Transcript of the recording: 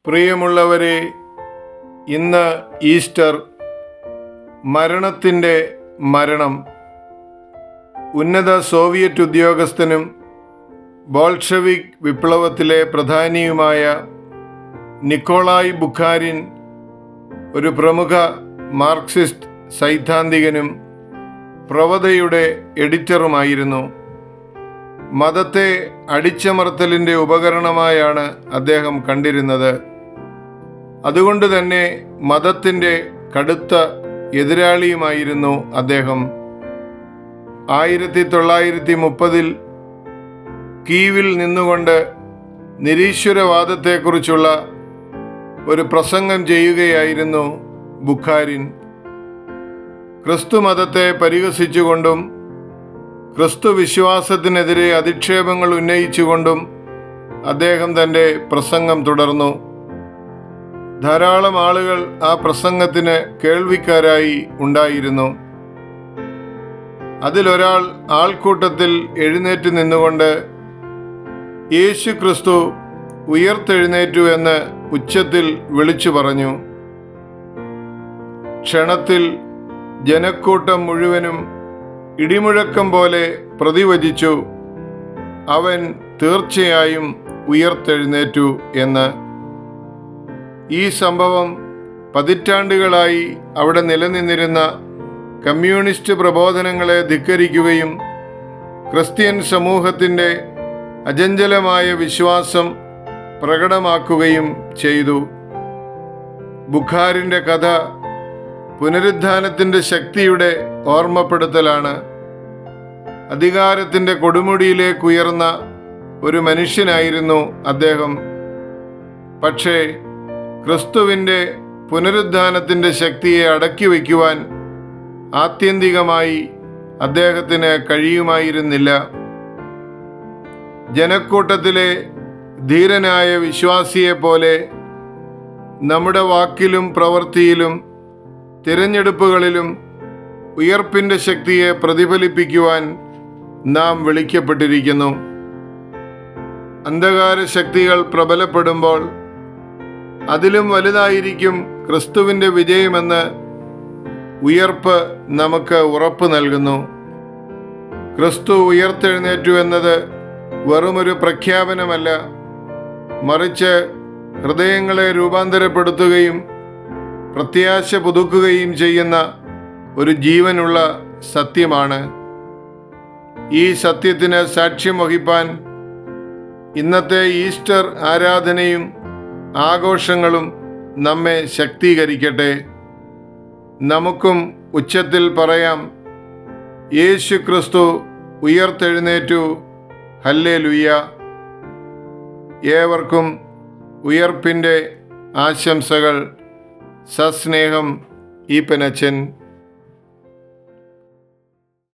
പ്രിയമുള്ളവരെ, ഇന്ന് ഈസ്റ്റർ, മരണത്തിൻ്റെ മരണം. ഉന്നത സോവിയറ്റ് ഉദ്യോഗസ്ഥനും ബോൾഷെവിക് വിപ്ലവത്തിലെ പ്രധാനിയുമായ നിക്കോളായ് ബുഖാരിൻ ഒരു പ്രമുഖ മാർക്സിസ്റ്റ് സൈദ്ധാന്തികനും പ്രവതയുടെ എഡിറ്ററുമായിരുന്നു. മതത്തെ അടിച്ചമർത്തലിൻ്റെ ഉപകരണമായാണ് അദ്ദേഹം കണ്ടിരുന്നത്. അതുകൊണ്ട് തന്നെ മതത്തിൻ്റെ കടുത്ത എതിരാളിയുമായിരുന്നു അദ്ദേഹം. 1930 കീവിൽ നിന്നുകൊണ്ട് നിരീശ്വരവാദത്തെക്കുറിച്ചുള്ള ഒരു പ്രസംഗം ചെയ്യുകയായിരുന്നു ബുഖാരിൻ. ക്രിസ്തു മതത്തെ പരിഹസിച്ചുകൊണ്ടും ക്രിസ്തു വിശ്വാസത്തിനെതിരെ അധിക്ഷേപങ്ങൾ ഉന്നയിച്ചുകൊണ്ടും അദ്ദേഹം തൻ്റെ പ്രസംഗം തുടർന്നു. ധാരാളം ആളുകൾ ആ പ്രസംഗത്തിന് കേൾവിക്കാരായി ഉണ്ടായിരുന്നു. അതിലൊരാൾ ആൾക്കൂട്ടത്തിൽ എഴുന്നേറ്റ് നിന്നുകൊണ്ട് യേശു ക്രിസ്തു ഉയർത്തെഴുന്നേറ്റു എന്ന് ഉച്ചത്തിൽ വിളിച്ചു പറഞ്ഞു. ക്ഷണത്തിൽ ജനക്കൂട്ടം മുഴുവനും ഇടിമുഴക്കം പോലെ പ്രതിവചിച്ചു, അവൻ തീർച്ചയായും ഉയർത്തെഴുന്നേറ്റു എന്ന്. ഈ സംഭവം പതിറ്റാണ്ടുകളായി അവിടെ നിലനിന്നിരുന്ന കമ്മ്യൂണിസ്റ്റ് പ്രബോധനങ്ങളെ ധിക്കരിക്കുകയും ക്രിസ്ത്യൻ സമൂഹത്തിൻ്റെ അചഞ്ചലമായ വിശ്വാസം പ്രകടമാക്കുകയും ചെയ്തു. ബുഖാരിൻ്റെ കഥ പുനരുദ്ധാനത്തിൻ്റെ ശക്തിയുടെ ഓർമ്മപ്പെടുത്തലാണ്. അധികാരത്തിൻ്റെ കൊടുമുടിയിലേക്കുയർന്ന ഒരു മനുഷ്യനായിരുന്നു അദ്ദേഹം. പക്ഷേ ക്രിസ്തുവിൻ്റെ പുനരുദ്ധാനത്തിൻ്റെ ശക്തിയെ അടക്കി വയ്ക്കുവാൻ ആത്യന്തികമായി അദ്ദേഹത്തിന് കഴിയുമായിരുന്നില്ല. ജനക്കൂട്ടത്തിലെ ധീരനായ വിശ്വാസിയെപ്പോലെ നമ്മുടെ വാക്കിലും പ്രവൃത്തിയിലും തിരഞ്ഞെടുപ്പുകളിലും ഉയർപ്പിൻ്റെ ശക്തിയെ പ്രതിഫലിപ്പിക്കുവാൻ നാം വിളിക്കപ്പെട്ടിരിക്കുന്നു. അന്ധകാര ശക്തികൾ പ്രബലപ്പെടുമ്പോൾ അതിലും വലുതായിരിക്കും ക്രിസ്തുവിൻ്റെ വിജയമെന്ന് ഉയർപ്പ് നമുക്ക് ഉറപ്പ് നൽകുന്നു. ക്രിസ്തു ഉയർത്തെഴുന്നേറ്റു എന്നത് വെറുമൊരു പ്രഖ്യാപനമല്ല, മറിച്ച് ഹൃദയങ്ങളെ രൂപാന്തരപ്പെടുത്തുകയും പ്രത്യാശ പുതുക്കുകയും ചെയ്യുന്ന ഒരു ജീവനുള്ള സത്യമാണ്. ഈ സത്യത്തിന് സാക്ഷ്യം വഹിപ്പാൻ ഇന്നത്തെ ഈസ്റ്റർ ആരാധനയും ആഘോഷങ്ങളും നമ്മെ ശക്തീകരിക്കട്ടെ. നമുക്കും ഉച്ചത്തിൽ പറയാം, യേശു ക്രിസ്തു ഉയർത്തെഴുന്നേറ്റു, ഹല്ലേലൂയ. ഏവർക്കും ഉയർപ്പിൻ്റെ ആശംസകൾ. സസ്നേഹം, ഈപ്പനച്ചൻ.